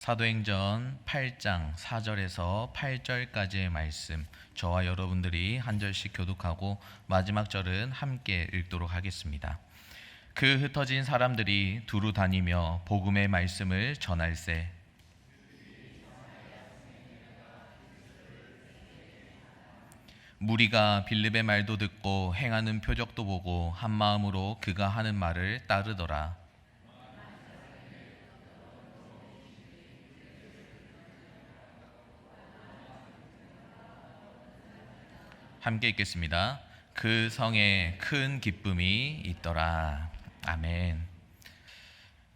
사도행전 8장 4절에서 8절까지의 말씀, 저와 여러분들이 한 절씩 교독하고 마지막 절은 함께 읽도록 하겠습니다. 그 흩어진 사람들이 두루 다니며 복음의 말씀을 전할세. 무리가 빌립의 말도 듣고 행하는 표적도 보고 한 마음으로 그가 하는 말을 따르더라. 함께 읽겠습니다. 그 성에 큰 기쁨이 있더라. 아멘.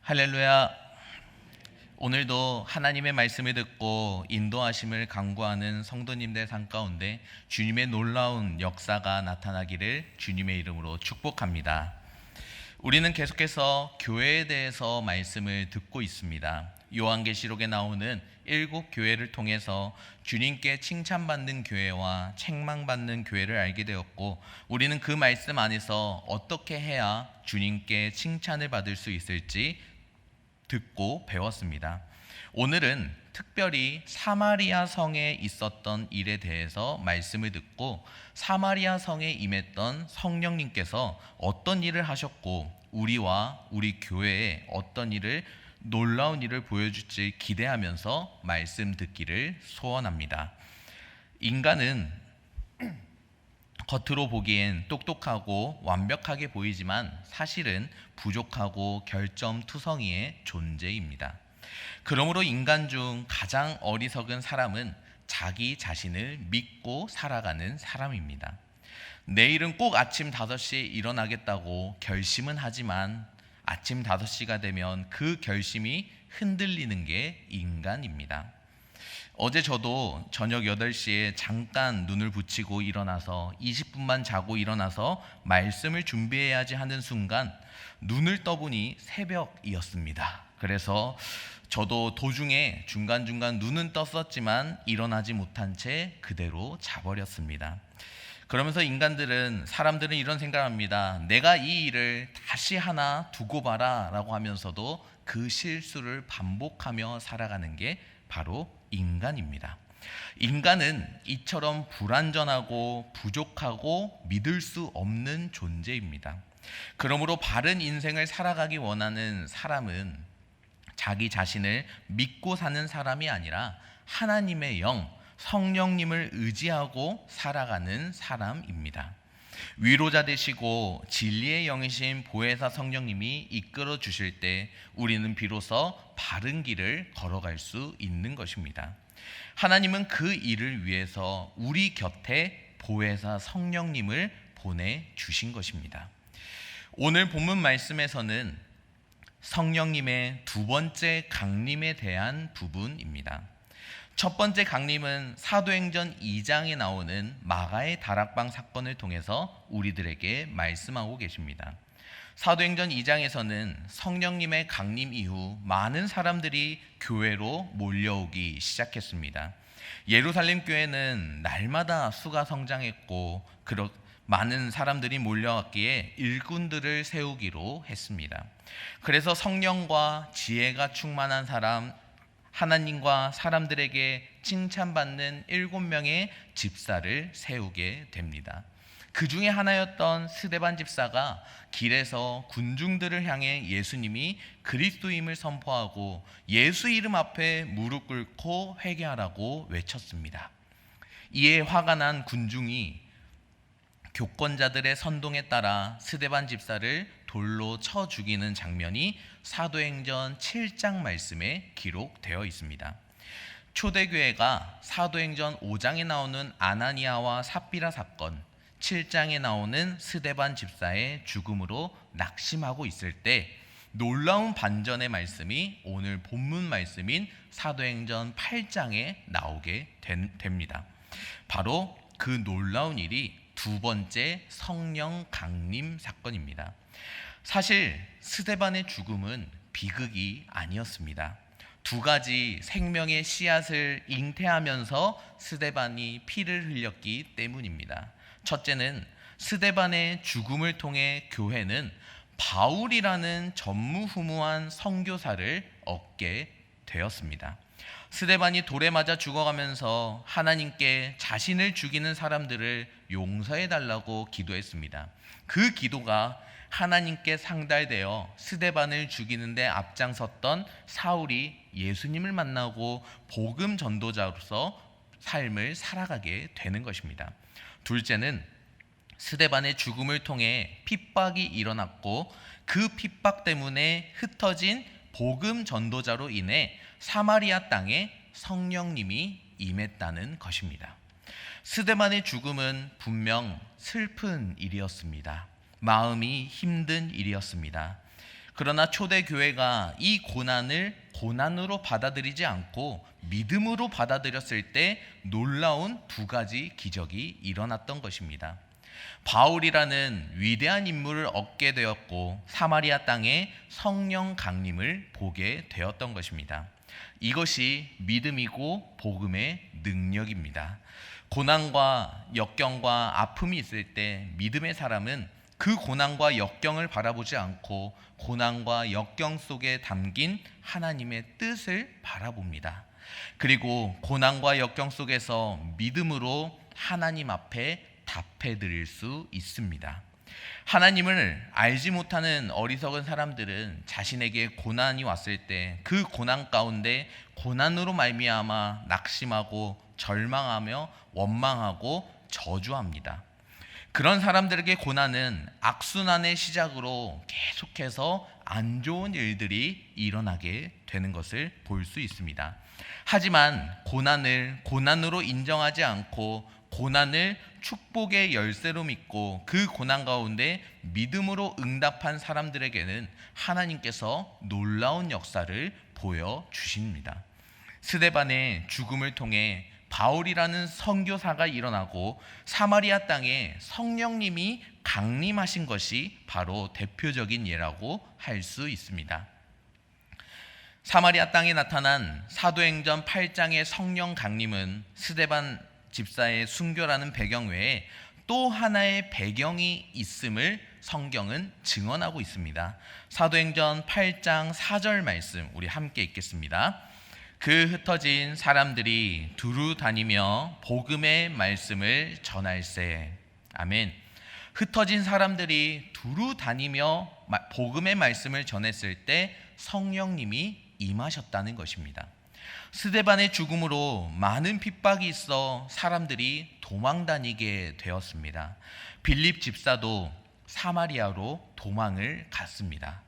할렐루야. 오늘도 하나님의 말씀을 듣고 인도하심을 간구하는 성도님들 삶 가운데 주님의 놀라운 역사가 나타나기를 주님의 이름으로 축복합니다. 우리는 계속해서 교회에 대해서 말씀을 듣고 있습니다. 요한계시록에 나오는 7교회를 통해서 주님께 칭찬받는 교회와 책망받는 교회를 알게 되었고, 우리는 그 말씀 안에서 어떻게 해야 주님께 칭찬을 받을 수 있을지 듣고 배웠습니다. 오늘은 특별히 사마리아 성에 있었던 일에 대해서 말씀을 듣고, 사마리아 성에 임했던 성령님께서 어떤 일을 하셨고 우리와 우리 교회에 어떤 놀라운 일을 보여줄지 기대하면서 말씀 듣기를 소원합니다. 인간은 겉으로 보기엔 똑똑하고 완벽하게 보이지만 사실은 부족하고 결점투성이의 존재입니다. 그러므로 인간 중 가장 어리석은 사람은 자기 자신을 믿고 살아가는 사람입니다. 내일은 꼭 아침 5시에 일어나겠다고 결심은 하지만 아침 5시가 되면 그 결심이 흔들리는 게 인간입니다. 어제 저도 저녁 8시에 잠깐 눈을 붙이고 일어나서 20분만 자고 일어나서 말씀을 준비해야지 하는 순간 눈을 떠보니 새벽이었습니다. 그래서 저도 도중에 중간중간 눈은 떴었지만 일어나지 못한 채 그대로 자버렸습니다. 그러면서 사람들은 이런 생각을 합니다. 내가 이 일을 다시 하나 두고 봐라 라고 하면서도 그 실수를 반복하며 살아가는 게 바로 인간입니다. 인간은 이처럼 불완전하고 부족하고 믿을 수 없는 존재입니다. 그러므로 바른 인생을 살아가기 원하는 사람은 자기 자신을 믿고 사는 사람이 아니라 하나님의 영, 성령님을 의지하고 살아가는 사람입니다. 위로자 되시고 진리의 영이신 보혜사 성령님이 이끌어 주실 때 우리는 비로소 바른 길을 걸어갈 수 있는 것입니다. 하나님은 그 일을 위해서 우리 곁에 보혜사 성령님을 보내주신 것입니다. 오늘 본문 말씀에서는 성령님의 두 번째 강림에 대한 부분입니다. 첫 번째 강림은 사도행전 2장에 나오는 마가의 다락방 사건을 통해서 우리들에게 말씀하고 계십니다. 사도행전 2장에서는 성령님의 강림 이후 많은 사람들이 교회로 몰려오기 시작했습니다. 예루살렘 교회는 날마다 수가 성장했고 많은 사람들이 몰려왔기에 일꾼들을 세우기로 했습니다. 그래서 성령과 지혜가 충만한 사람, 하나님과 사람들에게 칭찬받는 7명의 집사를 세우게 됩니다. 그 중에 하나였던 스데반 집사가 길에서 군중들을 향해 예수님이 그리스도임을 선포하고 예수 이름 앞에 무릎 꿇고 회개하라고 외쳤습니다. 이에 화가 난 군중이 교권자들의 선동에 따라 스데반 집사를 돌로 쳐 죽이는 장면이 사도행전 7장 말씀에 기록되어 있습니다. 초대교회가 사도행전 5장에 나오는 아나니아와 삽비라 사건, 7장에 나오는 스데반 집사의 죽음으로 낙심하고 있을 때 놀라운 반전의 말씀이 오늘 본문 말씀인 사도행전 8장에 나오게 됩니다. 바로 그 놀라운 일이 두 번째 성령 강림 사건입니다. 사실 스데반의 죽음은 비극이 아니었습니다. 두 가지 생명의 씨앗을 잉태하면서 스데반이 피를 흘렸기 때문입니다. 첫째는 스데반의 죽음을 통해 교회는 바울이라는 전무후무한 선교사를 얻게 되었습니다. 스데반이 돌에 맞아 죽어가면서 하나님께 자신을 죽이는 사람들을 용서해 달라고 기도했습니다. 그 기도가 하나님께 상달되어 스데반을 죽이는데 앞장섰던 사울이 예수님을 만나고 복음 전도자로서 삶을 살아가게 되는 것입니다. 둘째는 스데반의 죽음을 통해 핍박이 일어났고 그 핍박 때문에 흩어진 복음 전도자로 인해 사마리아 땅에 성령님이 임했다는 것입니다. 스데반의 죽음은 분명 슬픈 일이었습니다. 마음이 힘든 일이었습니다. 그러나 초대교회가 이 고난을 고난으로 받아들이지 않고 믿음으로 받아들였을 때 놀라운 두 가지 기적이 일어났던 것입니다. 바울이라는 위대한 인물을 얻게 되었고 사마리아 땅에 성령 강림을 보게 되었던 것입니다. 이것이 믿음이고 복음의 능력입니다. 고난과 역경과 아픔이 있을 때 믿음의 사람은 그 고난과 역경을 바라보지 않고 고난과 역경 속에 담긴 하나님의 뜻을 바라봅니다. 그리고 고난과 역경 속에서 믿음으로 하나님 앞에 답해 드릴 수 있습니다. 하나님을 알지 못하는 어리석은 사람들은 자신에게 고난이 왔을 때 그 고난 가운데 고난으로 말미암아 낙심하고 절망하며 원망하고 저주합니다. 그런 사람들에게 고난은 악순환의 시작으로 계속해서 안 좋은 일들이 일어나게 되는 것을 볼 수 있습니다. 하지만 고난을 고난으로 인정하지 않고 고난을 축복의 열쇠로 믿고 그 고난 가운데 믿음으로 응답한 사람들에게는 하나님께서 놀라운 역사를 보여주십니다. 스데반의 죽음을 통해 바울이라는 선교사가 일어나고 사마리아 땅에 성령님이 강림하신 것이 바로 대표적인 예라고 할 수 있습니다. 사마리아 땅에 나타난 사도행전 8장의 성령 강림은 스데반 집사의 순교라는 배경 외에 또 하나의 배경이 있음을 성경은 증언하고 있습니다. 사도행전 8장 4절 말씀 우리 함께 읽겠습니다. 그 흩어진 사람들이 두루 다니며 복음의 말씀을 전할세. 아멘. 흩어진 사람들이 두루 다니며 복음의 말씀을 전했을 때 성령님이 임하셨다는 것입니다. 스데반의 죽음으로 많은 핍박이 있어 사람들이 도망다니게 되었습니다. 빌립 집사도 사마리아로 도망을 갔습니다.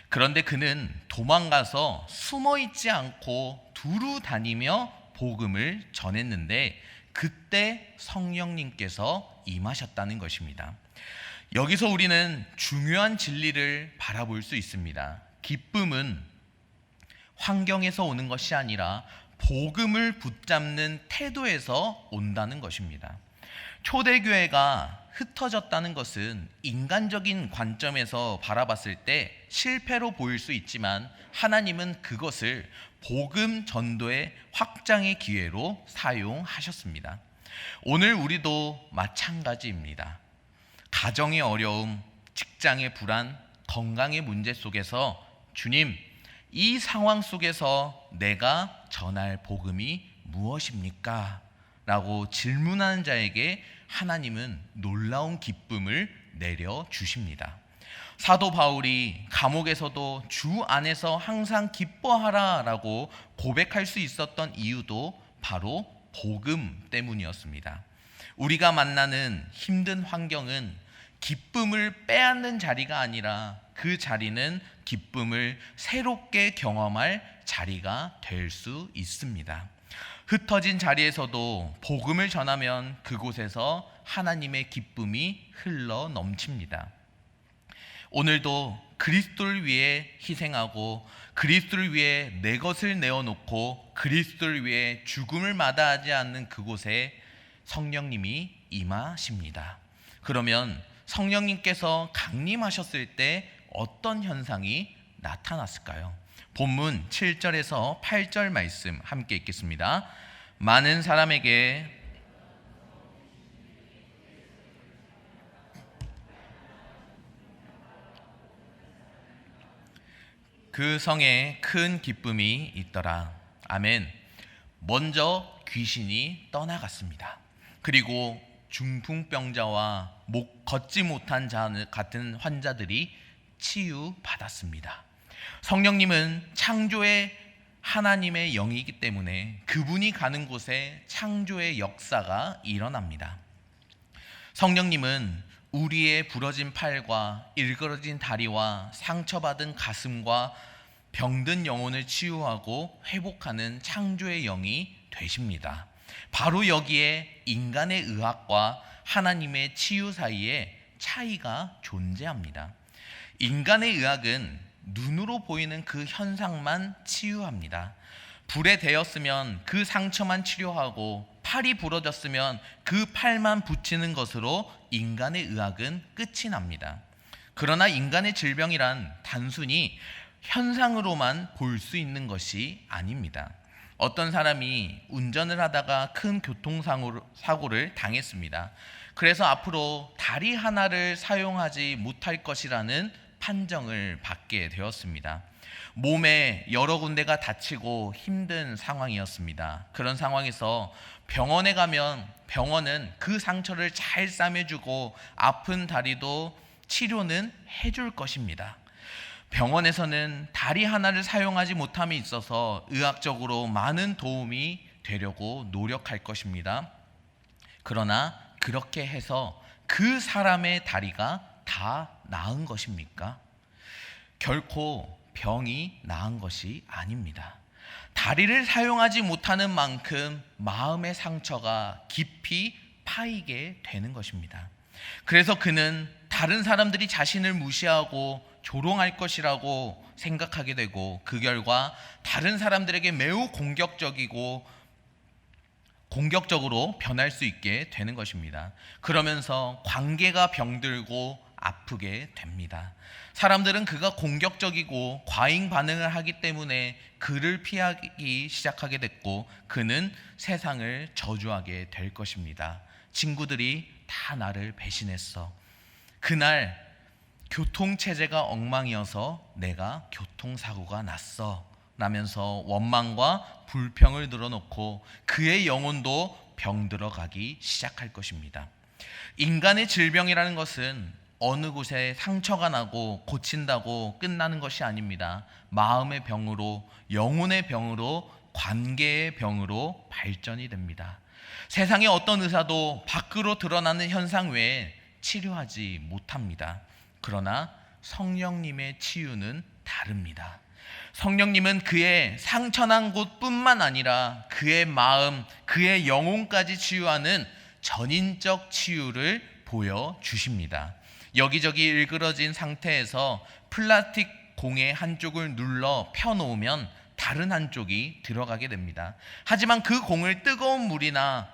그런데 그는 도망가서 숨어있지 않고 두루 다니며 복음을 전했는데 그때 성령님께서 임하셨다는 것입니다. 여기서 우리는 중요한 진리를 바라볼 수 있습니다. 기쁨은 환경에서 오는 것이 아니라 복음을 붙잡는 태도에서 온다는 것입니다. 초대교회가 흩어졌다는 것은 인간적인 관점에서 바라봤을 때 실패로 보일 수 있지만 하나님은 그것을 복음 전도의 확장의 기회로 사용하셨습니다. 오늘 우리도 마찬가지입니다. 가정의 어려움, 직장의 불안, 건강의 문제 속에서 주님, 이 상황 속에서 내가 전할 복음이 무엇입니까? 라고 질문하는 자에게 하나님은 놀라운 기쁨을 내려주십니다. 사도 바울이 감옥에서도 주 안에서 항상 기뻐하라 라고 고백할 수 있었던 이유도 바로 복음 때문이었습니다. 우리가 만나는 힘든 환경은 기쁨을 빼앗는 자리가 아니라 그 자리는 기쁨을 새롭게 경험할 자리가 될 수 있습니다. 흩어진 자리에서도 복음을 전하면 그곳에서 하나님의 기쁨이 흘러 넘칩니다. 오늘도 그리스도를 위해 희생하고 그리스도를 위해 내 것을 내어놓고 그리스도를 위해 죽음을 마다하지 않는 그곳에 성령님이 임하십니다. 그러면 성령님께서 강림하셨을 때 어떤 현상이 나타났을까요? 본문 7절에서 8절 말씀 함께 읽겠습니다. 많은 사람에게 그 성에 큰 기쁨이 있더라. 아멘. 먼저 귀신이 떠나갔습니다. 그리고 중풍병자와 목 걷지 못한 자 같은 환자들이 치유받았습니다. 성령님은 창조의 하나님의 영이기 때문에 그분이 가는 곳에 창조의 역사가 일어납니다. 성령님은 우리의 부러진 팔과 일그러진 다리와 상처받은 가슴과 병든 영혼을 치유하고 회복하는 창조의 영이 되십니다. 바로 여기에 인간의 의학과 하나님의 치유 사이에 차이가 존재합니다. 인간의 의학은 눈으로 보이는 그 현상만 치유합니다. 불에 데였으면 그 상처만 치료하고 팔이 부러졌으면 그 팔만 붙이는 것으로 인간의 의학은 끝이 납니다. 그러나 인간의 질병이란 단순히 현상으로만 볼 수 있는 것이 아닙니다. 어떤 사람이 운전을 하다가 큰 교통사고를 당했습니다. 그래서 앞으로 다리 하나를 사용하지 못할 것이라는 판정을 받게 되었습니다. 몸에 여러 군데가 다치고 힘든 상황이었습니다. 그런 상황에서 병원에 가면 병원은 그 상처를 잘 싸매주고 아픈 다리도 치료는 해줄 것입니다. 병원에서는 다리 하나를 사용하지 못함에 있어서 의학적으로 많은 도움이 되려고 노력할 것입니다. 그러나 그렇게 해서 그 사람의 다리가 다 나은 것입니까? 결코 병이 나은 것이 아닙니다. 다리를 사용하지 못하는 만큼 마음의 상처가 깊이 파이게 되는 것입니다. 그래서 그는 다른 사람들이 자신을 무시하고 조롱할 것이라고 생각하게 되고 그 결과 다른 사람들에게 매우 공격적으로 변할 수 있게 되는 것입니다. 그러면서 관계가 병들고 아프게 됩니다. 사람들은 그가 공격적이고 과잉 반응을 하기 때문에 그를 피하기 시작하게 됐고 그는 세상을 저주하게 될 것입니다. 친구들이 다 나를 배신했어. 그날 교통체제가 엉망이어서 내가 교통사고가 났어 라면서 원망과 불평을 늘어놓고 그의 영혼도 병들어가기 시작할 것입니다. 인간의 질병이라는 것은 어느 곳에 상처가 나고 고친다고 끝나는 것이 아닙니다. 마음의 병으로, 영혼의 병으로, 관계의 병으로 발전이 됩니다. 세상의 어떤 의사도 밖으로 드러나는 현상 외에 치료하지 못합니다. 그러나 성령님의 치유는 다릅니다. 성령님은 그의 상처난 곳뿐만 아니라 그의 마음, 그의 영혼까지 치유하는 전인적 치유를 보여주십니다. 여기저기 일그러진 상태에서 플라스틱 공의 한쪽을 눌러 펴놓으면 다른 한쪽이 들어가게 됩니다. 하지만 그 공을 뜨거운 물이나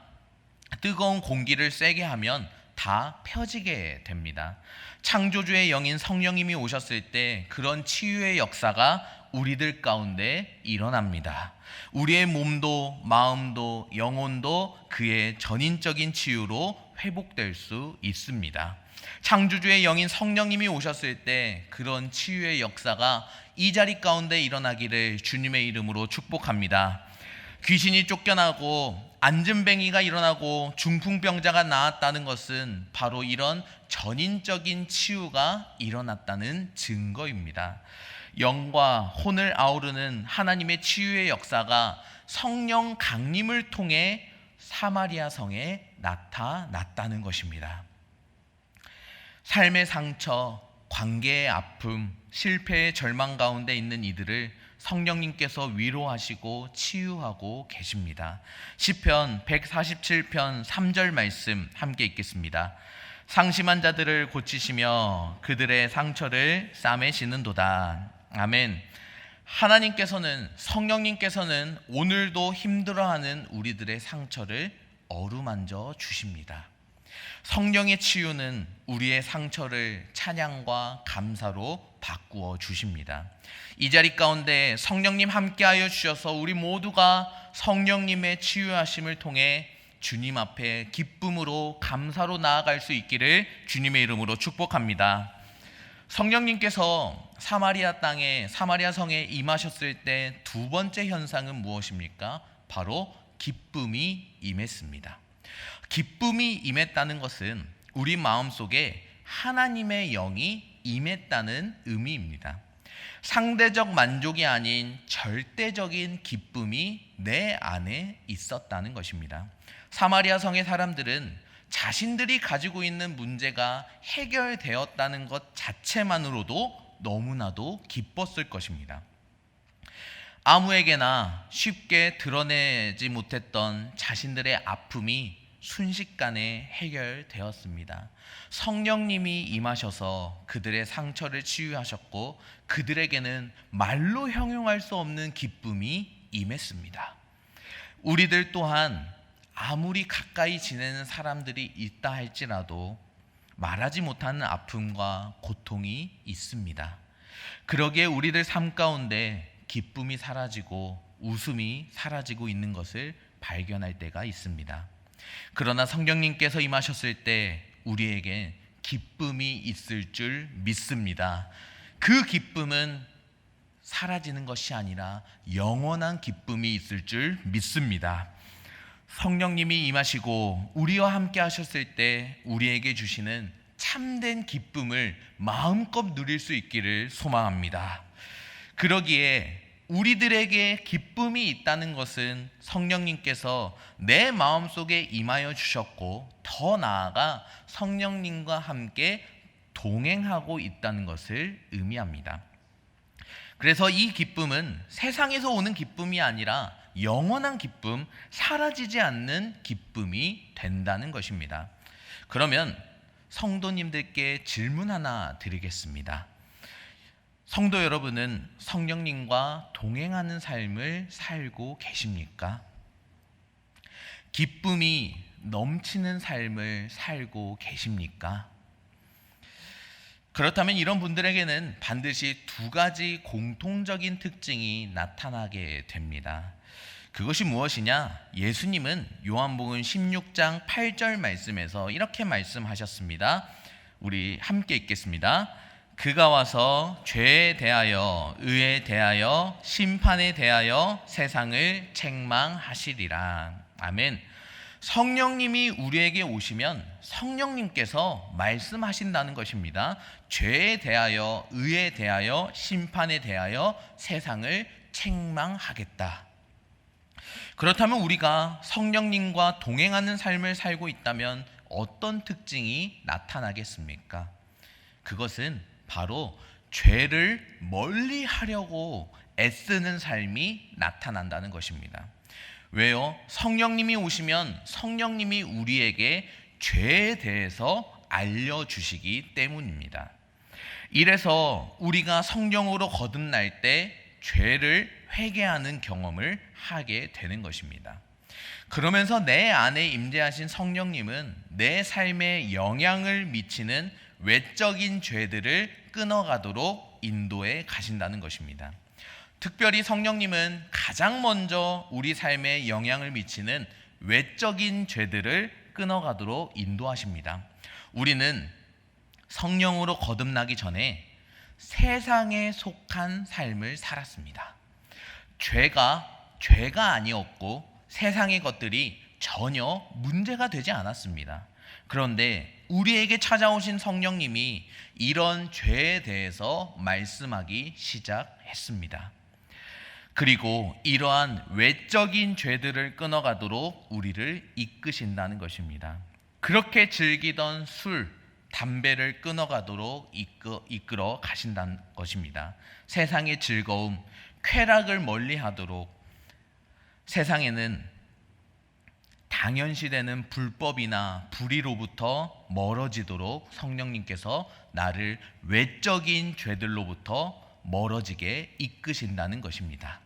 뜨거운 공기를 세게 하면 다 펴지게 됩니다. 창조주의 영인 성령님이 오셨을 때 그런 치유의 역사가 우리들 가운데 일어납니다. 우리의 몸도 마음도 영혼도 그의 전인적인 치유로 회복될 수 있습니다. 창조주의 영인 성령님이 오셨을 때 그런 치유의 역사가 이 자리 가운데 일어나기를 주님의 이름으로 축복합니다. 귀신이 쫓겨나고 안진뱅이가 일어나고 중풍병자가 나았다는 것은 바로 이런 전인적인 치유가 일어났다는 증거입니다. 영과 혼을 아우르는 하나님의 치유의 역사가 성령 강림을 통해 사마리아 성에 나타났다는 것입니다. 삶의 상처, 관계의 아픔, 실패의 절망 가운데 있는 이들을 성령님께서 위로하시고 치유하고 계십니다. 시편 147편 3절 말씀 함께 읽겠습니다. 상심한 자들을 고치시며 그들의 상처를 싸매시는도다. 아멘. 하나님께서는, 성령님께서는 오늘도 힘들어하는 우리들의 상처를 어루만져 주십니다. 성령의 치유는 우리의 상처를 찬양과 감사로 바꾸어 주십니다. 이 자리 가운데 성령님 함께하여 주셔서 우리 모두가 성령님의 치유하심을 통해 주님 앞에 기쁨으로 감사로 나아갈 수 있기를 주님의 이름으로 축복합니다. 성령님께서 사마리아 땅에 사마리아 성에 임하셨을 때 두 번째 현상은 무엇입니까? 바로 기쁨이 임했습니다. 기쁨이 임했다는 것은 우리 마음속에 하나님의 영이 임했다는 의미입니다. 상대적 만족이 아닌 절대적인 기쁨이 내 안에 있었다는 것입니다. 사마리아 성의 사람들은 자신들이 가지고 있는 문제가 해결되었다는 것 자체만으로도 너무나도 기뻤을 것입니다. 아무에게나 쉽게 드러내지 못했던 자신들의 아픔이 순식간에 해결되었습니다. 성령님이 임하셔서 그들의 상처를 치유하셨고 그들에게는 말로 형용할 수 없는 기쁨이 임했습니다. 우리들 또한 아무리 가까이 지내는 사람들이 있다 할지라도 말하지 못하는 아픔과 고통이 있습니다. 그러기에 우리들 삶 가운데 기쁨이 사라지고 웃음이 사라지고 있는 것을 발견할 때가 있습니다. 그러나 성령님께서 임하셨을 때 우리에게 기쁨이 있을 줄 믿습니다. 그 기쁨은 사라지는 것이 아니라 영원한 기쁨이 있을 줄 믿습니다. 성령님이 임하시고 우리와 함께 하셨을 때 우리에게 주시는 참된 기쁨을 마음껏 누릴 수 있기를 소망합니다. 그러기에 우리들에게 기쁨이 있다는 것은 성령님께서 내 마음속에 임하여 주셨고 더 나아가 성령님과 함께 동행하고 있다는 것을 의미합니다. 그래서 이 기쁨은 세상에서 오는 기쁨이 아니라 영원한 기쁨, 사라지지 않는 기쁨이 된다는 것입니다. 그러면 성도님들께 질문 하나 드리겠습니다. 성도 여러분은 성령님과 동행하는 삶을 살고 계십니까? 기쁨이 넘치는 삶을 살고 계십니까? 그렇다면 이런 분들에게는 반드시 두 가지 공통적인 특징이 나타나게 됩니다. 그것이 무엇이냐? 예수님은 요한복음 16장 8절 말씀에서 이렇게 말씀하셨습니다. 우리 함께 읽겠습니다. 그가 와서 죄에 대하여 의에 대하여 심판에 대하여 세상을 책망하시리라. 아멘. 성령님이 우리에게 오시면 성령님께서 말씀하신다는 것입니다. 죄에 대하여 의에 대하여 심판에 대하여 세상을 책망하겠다. 그렇다면 우리가 성령님과 동행하는 삶을 살고 있다면 어떤 특징이 나타나겠습니까? 그것은 바로 죄를 멀리 하려고 애쓰는 삶이 나타난다는 것입니다. 왜요? 성령님이 오시면 성령님이 우리에게 죄에 대해서 알려주시기 때문입니다. 이래서 우리가 성령으로 거듭날 때 죄를 회개하는 경험을 하게 되는 것입니다. 그러면서 내 안에 임재하신 성령님은 내 삶에 영향을 미치는 외적인 죄들을 끊어가도록 인도해 가신다는 것입니다. 특별히 성령님은 가장 먼저 우리 삶에 영향을 미치는 외적인 죄들을 끊어가도록 인도하십니다. 우리는 성령으로 거듭나기 전에 세상에 속한 삶을 살았습니다. 죄가 아니었고 세상의 것들이 전혀 문제가 되지 않았습니다. 그런데 우리에게 찾아오신 성령님이 이런 죄에 대해서 말씀하기 시작했습니다. 그리고 이러한 외적인 죄들을 끊어가도록 우리를 이끄신다는 것입니다. 그렇게 즐기던 술, 담배를 끊어가도록 이끌어 가신다는 것입니다. 세상의 즐거움, 쾌락을 멀리하도록, 세상에는 당연시되는 불법이나 불의로부터 멀어지도록 성령님께서 나를 외적인 죄들로부터 멀어지게 이끄신다는 것입니다.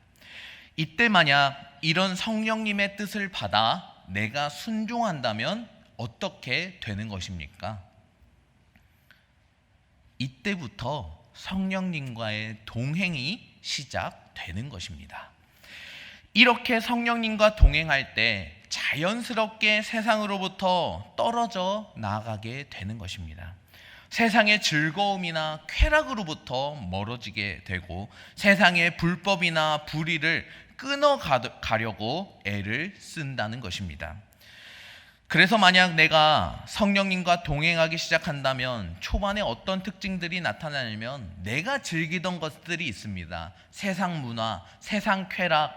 이때 만약 이런 성령님의 뜻을 받아 내가 순종한다면 어떻게 되는 것입니까? 이때부터 성령님과의 동행이 시작되는 것입니다. 이렇게 성령님과 동행할 때 자연스럽게 세상으로부터 떨어져 나가게 되는 것입니다. 세상의 즐거움이나 쾌락으로부터 멀어지게 되고 세상의 불법이나 불의를 끊어가려고 애를 쓴다는 것입니다. 그래서 만약 내가 성령님과 동행하기 시작한다면 초반에 어떤 특징들이 나타나냐면 내가 즐기던 것들이 있습니다. 세상 문화, 세상 쾌락,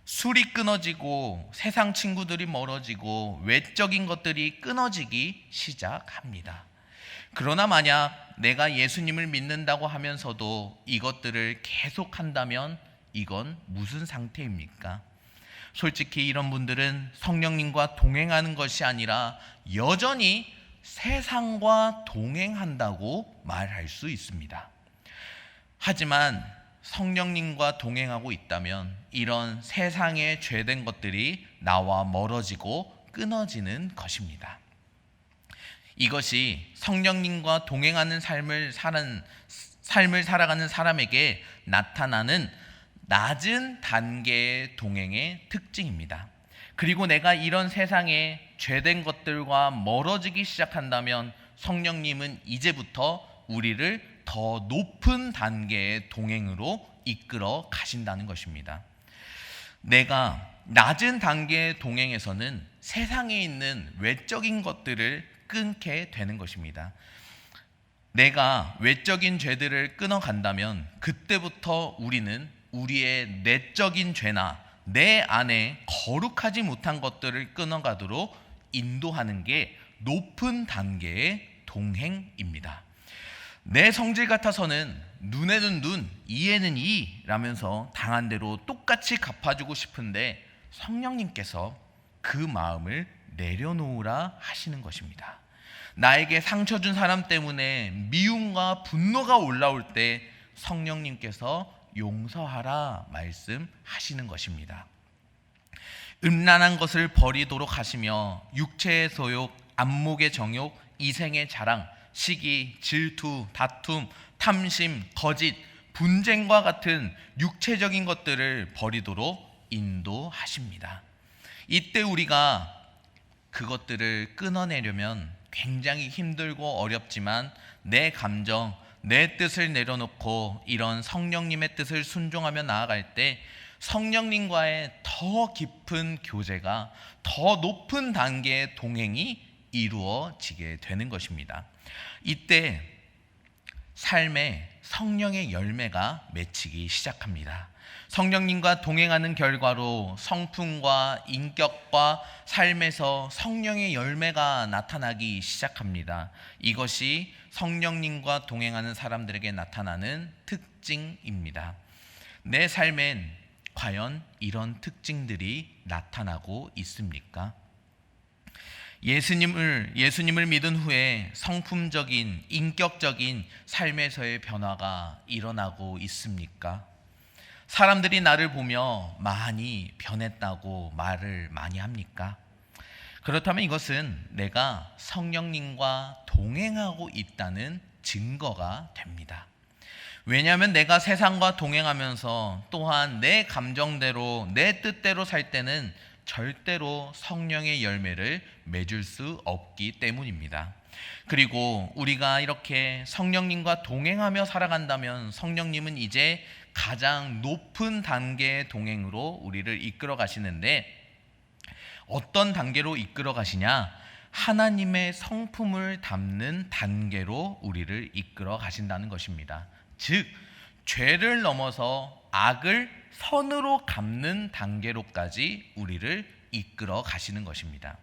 술이 끊어지고 세상 친구들이 멀어지고 외적인 것들이 끊어지기 시작합니다. 그러나 만약 내가 예수님을 믿는다고 하면서도 이것들을 계속한다면 이건 무슨 상태입니까? 솔직히 이런 분들은 성령님과 동행하는 것이 아니라 여전히 세상과 동행한다고 말할 수 있습니다. 하지만 성령님과 동행하고 있다면 이런 세상의 죄된 것들이 나와 멀어지고 끊어지는 것입니다. 이것이 성령님과 동행하는 삶을 살아가는 사람에게 나타나는 낮은 단계의 동행의 특징입니다. 그리고 내가 이런 세상의 죄된 것들과 멀어지기 시작한다면 성령님은 이제부터 우리를 더 높은 단계의 동행으로 이끌어 가신다는 것입니다. 내가 낮은 단계의 동행에서는 세상에 있는 외적인 것들을 끊게 되는 것입니다. 내가 외적인 죄들을 끊어간다면 그때부터 우리는 우리의 내적인 죄나 내 안에 거룩하지 못한 것들을 끊어가도록 인도하는 게 높은 단계의 동행입니다. 내 성질 같아서는 눈에는 눈, 이에는 이라면서 당한 대로 똑같이 갚아주고 싶은데 성령님께서 그 마음을 내려놓으라 하시는 것입니다. 나에게 상처 준 사람 때문에 미움과 분노가 올라올 때 성령님께서 용서하라 말씀하시는 것입니다. 음란한 것을 버리도록 하시며 육체의 소욕, 안목의 정욕, 이생의 자랑, 시기, 질투, 다툼, 탐심, 거짓, 분쟁과 같은 육체적인 것들을 버리도록 인도하십니다. 이때 우리가 그것들을 끊어내려면 굉장히 힘들고 어렵지만 내 감정, 내 뜻을 내려놓고 이런 성령님의 뜻을 순종하며 나아갈 때 성령님과의 더 깊은 교제가, 더 높은 단계의 동행이 이루어지게 되는 것입니다. 이때 삶에 성령의 열매가 맺히기 시작합니다. 성령님과 동행하는 결과로 성품과 인격과 삶에서 성령의 열매가 나타나기 시작합니다. 이것이 성령님과 동행하는 사람들에게 나타나는 특징입니다. 내 삶엔 과연 이런 특징들이 나타나고 있습니까? 예수님을 믿은 후에 성품적인, 인격적인 삶에서의 변화가 일어나고 있습니까? 사람들이 나를 보며 많이 변했다고 말을 많이 합니까? 그렇다면 이것은 내가 성령님과 동행하고 있다는 증거가 됩니다. 왜냐하면 내가 세상과 동행하면서 또한 내 감정대로, 내 뜻대로 살 때는 절대로 성령의 열매를 맺을 수 없기 때문입니다. 그리고 우리가 이렇게 성령님과 동행하며 살아간다면 성령님은 이제 가장 높은 단계의 동행으로 우리를 이끌어 가시는데 어떤 단계로 이끌어 가시냐? 하나님의 성품을 담는 단계로 우리를 이끌어 가신다는 것입니다. 즉, 죄를 넘어서 악을 선으로 갚는 단계로까지 우리를 이끌어 가시는 것입니다.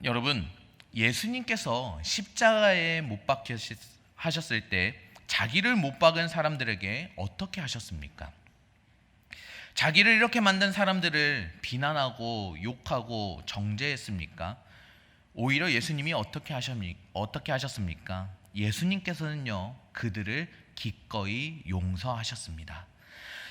여러분, 예수님께서 십자가에 못 박히셨을 때 자기를 못 박은 사람들에게 어떻게 하셨습니까? 자기를 이렇게 만든 사람들을 비난하고 욕하고 정죄했습니까? 오히려 예수님이 어떻게 하셨습니까? 예수님께서는요, 그들을 기꺼이 용서하셨습니다.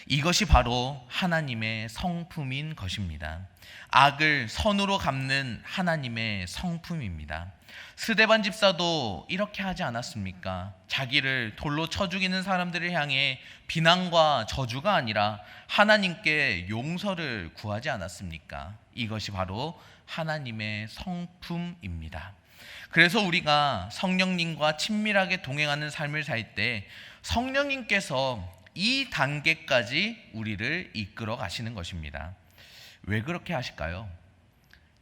이것이 바로 하나님의 성품인 것입니다. 악을 선으로 갚는 하나님의 성품입니다. 스데반 집사도 이렇게 하지 않았습니까? 자기를 돌로 쳐 죽이는 사람들을 향해 비난과 저주가 아니라 하나님께 용서를 구하지 않았습니까? 이것이 바로 하나님의 성품입니다. 그래서 우리가 성령님과 친밀하게 동행하는 삶을 살 때 성령님께서 이 단계까지 우리를 이끌어 가시는 것입니다. 왜 그렇게 하실까요?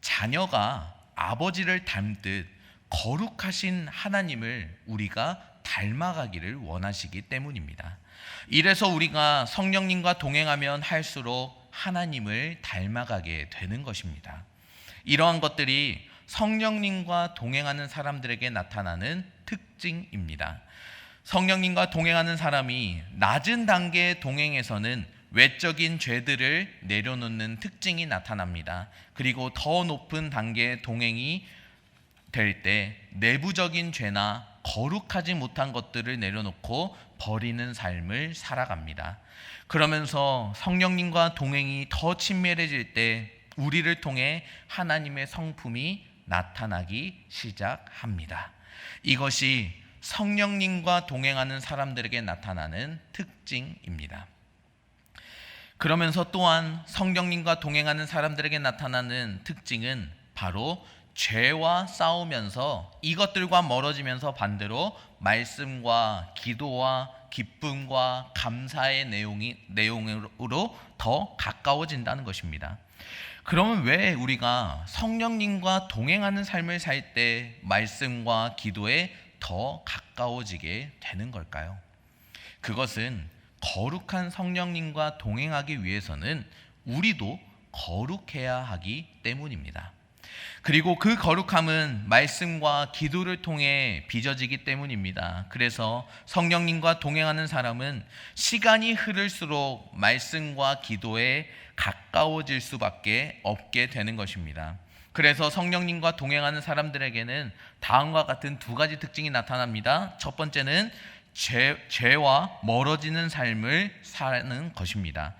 자녀가 아버지를 닮듯 거룩하신 하나님을 우리가 닮아가기를 원하시기 때문입니다. 이래서 우리가 성령님과 동행하면 할수록 하나님을 닮아가게 되는 것입니다. 이러한 것들이 성령님과 동행하는 사람들에게 나타나는 특징입니다. 성령님과 동행하는 사람이 낮은 단계의 동행에서는 외적인 죄들을 내려놓는 특징이 나타납니다. 그리고 더 높은 단계의 동행이 될 때 내부적인 죄나 거룩하지 못한 것들을 내려놓고 버리는 삶을 살아갑니다. 그러면서 성령님과 동행이 더 친밀해질 때 우리를 통해 하나님의 성품이 나타나기 시작합니다. 이것이 성령님과 동행하는 사람들에게 나타나는 특징입니다. 그러면서 또한 성령님과 동행하는 사람들에게 나타나는 특징은 바로 죄와 싸우면서 이것들과 멀어지면서 반대로 말씀과 기도와 기쁨과 감사의 내용으로 더 가까워진다는 것입니다. 그러면 왜 우리가 성령님과 동행하는 삶을 살 때 말씀과 기도에 더 가까워지게 되는 걸까요? 그것은 거룩한 성령님과 동행하기 위해서는 우리도 거룩해야 하기 때문입니다. 그리고 그 거룩함은 말씀과 기도를 통해 빚어지기 때문입니다. 그래서 성령님과 동행하는 사람은 시간이 흐를수록 말씀과 기도에 가까워질 수밖에 없게 되는 것입니다. 그래서 성령님과 동행하는 사람들에게는 다음과 같은 두 가지 특징이 나타납니다. 첫 번째는 죄와 멀어지는 삶을 사는 것입니다.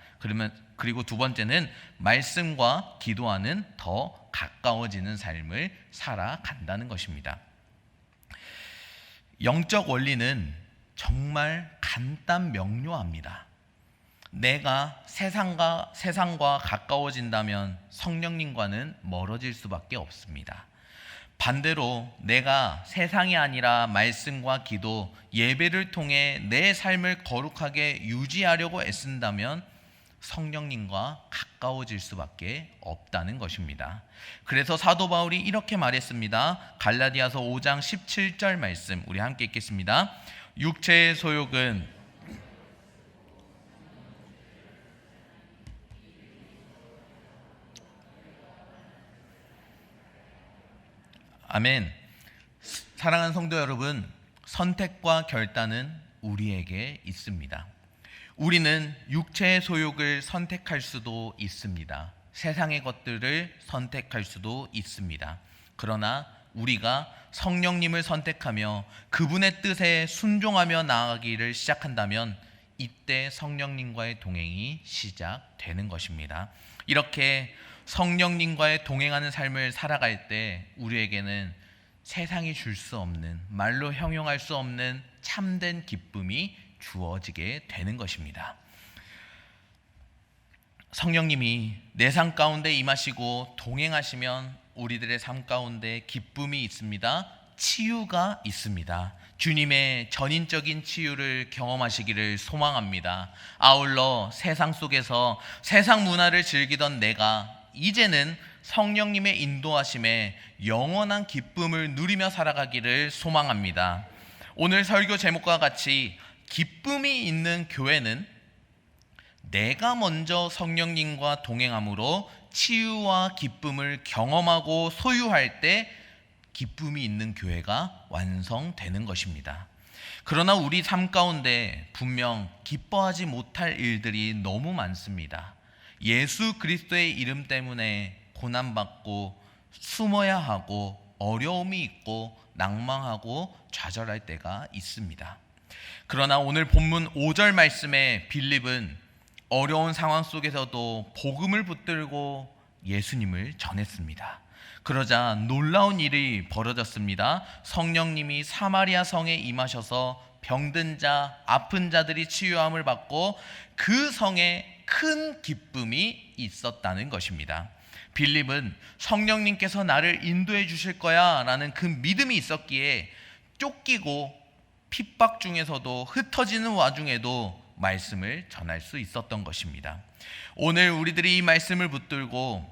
그리고 두 번째는 말씀과 기도하는 더 가까워지는 삶을 살아간다는 것입니다. 영적 원리는 정말 간단 명료합니다. 내가 세상과 가까워진다면 성령님과는 멀어질 수밖에 없습니다. 반대로 내가 세상이 아니라 말씀과 기도, 예배를 통해 내 삶을 거룩하게 유지하려고 애쓴다면 성령님과 가까워질 수밖에 없다는 것입니다. 그래서 사도 바울이 이렇게 말했습니다. 갈라디아서 5장 17절 말씀 우리 함께 읽겠습니다. 육체의 소욕은 아멘. 사랑하는 성도 여러분, 선택과 결단은 우리에게 있습니다. 우리는 육체의 소욕을 선택할 수도 있습니다. 세상의 것들을 선택할 수도 있습니다. 그러나 우리가 성령님을 선택하며 그분의 뜻에 순종하며 나아가기를 시작한다면 이때 성령님과의 동행이 시작되는 것입니다. 이렇게 성령님과의 동행하는 삶을 살아갈 때 우리에게는 세상이 줄 수 없는, 말로 형용할 수 없는 참된 기쁨이 주어지게 되는 것입니다. 성령님이 내 삶 가운데 임하시고 동행하시면 우리들의 삶 가운데 기쁨이 있습니다. 치유가 있습니다. 주님의 전인적인 치유를 경험하시기를 소망합니다. 아울러 세상 속에서 세상 문화를 즐기던 내가 이제는 성령님의 인도하심에 영원한 기쁨을 누리며 살아가기를 소망합니다. 오늘 설교 제목과 같이 기쁨이 있는 교회는 내가 먼저 성령님과 동행함으로 치유와 기쁨을 경험하고 소유할 때 기쁨이 있는 교회가 완성되는 것입니다. 그러나 우리 삶 가운데 분명 기뻐하지 못할 일들이 너무 많습니다. 예수 그리스도의 이름 때문에 고난받고 숨어야 하고 어려움이 있고 낭망하고 좌절할 때가 있습니다. 그러나 오늘 본문 5절 말씀에 빌립은 어려운 상황 속에서도 복음을 붙들고 예수님을 전했습니다. 그러자 놀라운 일이 벌어졌습니다. 성령님이 사마리아 성에 임하셔서 병든 자, 아픈 자들이 치유함을 받고 그 성에 큰 기쁨이 있었다는 것입니다. 빌립은 성령님께서 나를 인도해 주실 거야 라는 그 믿음이 있었기에 쫓기고 핍박 중에서도 흩어지는 와중에도 말씀을 전할 수 있었던 것입니다. 오늘 우리들이 이 말씀을 붙들고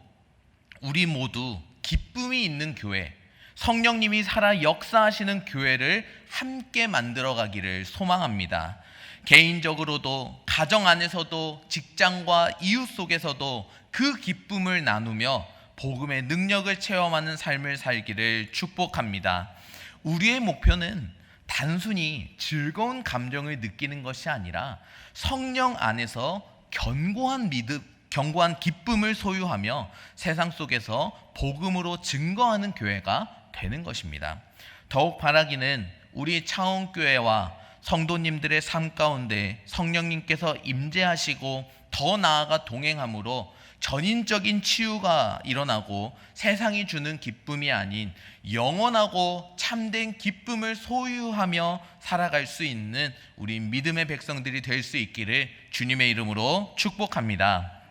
우리 모두 기쁨이 있는 교회, 성령님이 살아 역사하시는 교회를 함께 만들어 가기를 소망합니다. 개인적으로도 가정 안에서도 직장과 이웃 속에서도 그 기쁨을 나누며 복음의 능력을 체험하는 삶을 살기를 축복합니다. 우리의 목표는 단순히 즐거운 감정을 느끼는 것이 아니라 성령 안에서 견고한 기쁨을 소유하며 세상 속에서 복음으로 증거하는 교회가 되는 것입니다. 더욱 바라기는 우리 차원교회와 성도님들의 삶 가운데 성령님께서 임재하시고 더 나아가 동행함으로 전인적인 치유가 일어나고 세상이 주는 기쁨이 아닌 영원하고 참된 기쁨을 소유하며 살아갈 수 있는 우리 믿음의 백성들이 될 수 있기를 주님의 이름으로 축복합니다.